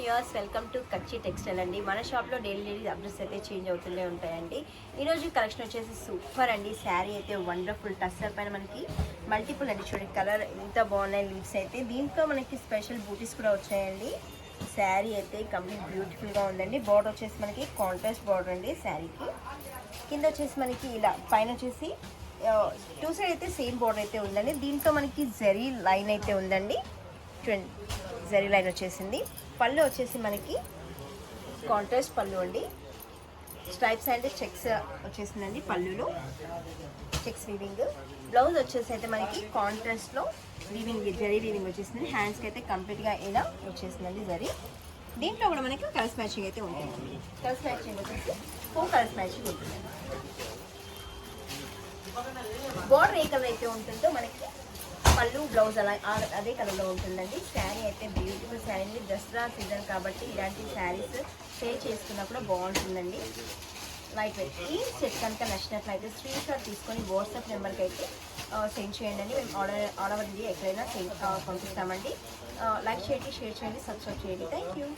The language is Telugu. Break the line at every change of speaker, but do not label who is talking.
వ్యూయర్స్, వెల్కమ్ టు కచ్చి టెక్స్టైల్ అండి. మన షాప్లో డైలీ అప్డేట్స్ అయితే చేంజ్ అవుతూనే ఉంటాయండి. ఈరోజు కలెక్షన్ వచ్చేసి సూపర్ అండి. శారీ అయితే వండర్ఫుల్ టస్సర్ పైన మనకి మల్టిపుల్ అండి. చూడండి కలర్ ఎంత బాగున్నాయి లీవ్స్ అయితే. దీంట్లో మనకి స్పెషల్ బూటీస్ కూడా వచ్చాయండి. శారీ అయితే కంప్లీట్ బ్యూటిఫుల్గా ఉందండి. బార్డర్ వచ్చేసి మనకి కాంట్రాస్ట్ బార్డర్ అండి శారీకి. కింద వచ్చేసి మనకి ఇలా పైన వచ్చేసి టూ సైడ్ అయితే సేమ్ బార్డర్ అయితే ఉందండి. దీంట్లో మనకి జరీ లైన్ అయితే ఉందండి. చూడండి జరీ లైన్ వచ్చేసింది. పళ్ళు వచ్చేసి మనకి కాంట్రాస్ట్ పళ్ళు అండి. స్ట్రైప్స్ అండ్ చెక్స్ వచ్చేసిందండి పళ్ళులో, చెక్స్ వీవింగ్. బ్లౌజ్ వచ్చేసి అయితే మనకి కాంట్రాస్ట్లో వీవింగ్, జరీ వీవింగ్ వచ్చేసింది. హ్యాండ్స్కి అయితే కంప్లీట్గా ఇలా వచ్చేసిందండి జరీ. దీంట్లో కూడా మనకి కలర్స్ మ్యాచింగ్ అయితే ఉంటుందండి. కలర్స్ మ్యాచింగ్ వచ్చేసి 4 కలర్స్ మ్యాచింగ్ ఉంటుంది. బార్డర్ ఏ కలర్ అయితే ఉంటుందో మనకి పళ్ళు బ్లౌజ్ అలా అదే కలర్లో ఉంటుందండి. శారీ అయితే బ్యూటిఫుల్ శారీ అండి. దసరా సీజన్ కాబట్టి ఇలాంటి శారీస్ షేర్ చేసుకున్నప్పుడు బాగుంటుందండి. Light weight. ఈ సెట్ కనుక నచ్చినట్లయితే స్క్రీన్ షాట్ తీసుకొని వాట్సాప్ నెంబర్కి అయితే సెండ్ చేయండి అండి. మేము ఆర్డర్ ఇండియా ఎక్కడైనా పంపిస్తామండి. లైక్ చేయండి, షేర్ చేయండి, సబ్స్క్రైబ్ చేయండి. Thank you.